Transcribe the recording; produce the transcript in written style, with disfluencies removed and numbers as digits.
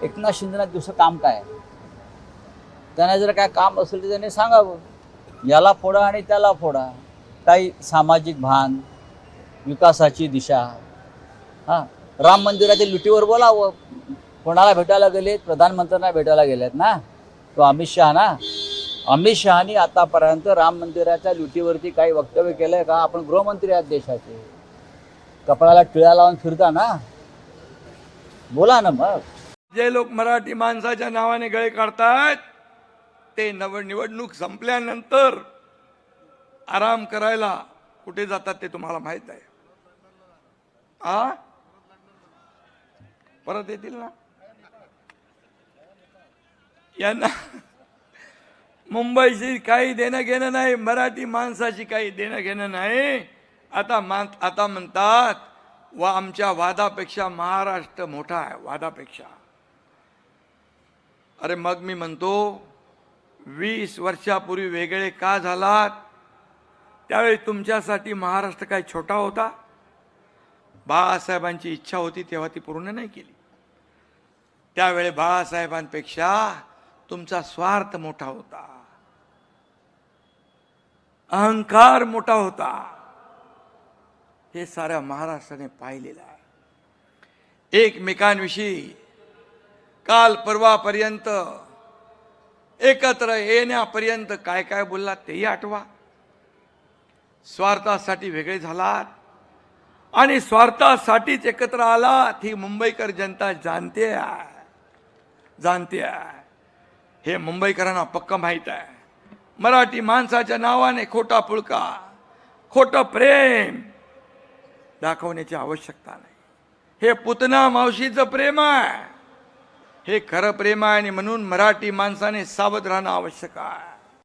एकनाथ शिंदेना दुसरं काम काय आहे? त्यांना जर काय काम असेल तर त्यांनी सांगावं, याला फोडा आणि त्याला फोडा. काही सामाजिक भान, विकासाची दिशा. हां, राम मंदिरातील लुटीवर बोलावं. कोणाला भेटायला गेलेत? प्रधानमंत्र्यांना भेटायला गेलेत ना, तो अमित शहा ना. अमित शहानी आतापर्यंत राम मंदिराच्या लुटीवरती काही वक्तव्य केलंय का? आपण गृहमंत्री आहात देशाचे, कपड्याला टिळा लावून फिरता ना, बोला ना मग. जे लोक मराठी माणसाच्या नावाने गळे काढतात ते निवडणूक संपल्यानंतर आराम करायला कुठे जातात ते तुम्हाला माहित आहे. परत येतील ना. यांना मुंबईशी काही देणं घेणं नाही, मराठी माणसाशी काही देणं घेणं नाही. आता म्हणतात आमच्या वादापेक्षा महाराष्ट्र मोठा आहे, वादापेक्षा. अरे मग मी म्हणतो 20 वर्षापूर्वी वेगळे का झालात? त्यावेळी तुमच्यासाठी महाराष्ट्र काय छोटा होता? बाळासाहेबांची इच्छा होती तेव्हा ती पूर्ण नाही केली. त्यावेळी बाळासाहेबांपेक्षा तुमचा स्वार्थ मोठा होता, अहंकार मोठा होता. हे साऱ्या महाराष्ट्राने पाहिलेलं आहे. एकमेकांविषयी काल परवापर्यंत एकत्र येण्यापर्यंत काय काय बोललात तेही आठवा. स्वार्थासाठी वेगळे झालात आणि स्वार्थासाठीच एकत्र आलात ही मुंबईकर जनता जाणते आहे. हे मुंबईकरांना पक्क माहीत आहे. मराठी माणसाच्या नावाने खोटा पुळका, खोटं प्रेम दाखवण्याची आवश्यकता नाही. हे पुतना मावशीचं प्रेम आहे, हे खरं प्रेम आहे. आणि म्हणून मराठी माणसाने सावध राहणं आवश्यक आहे.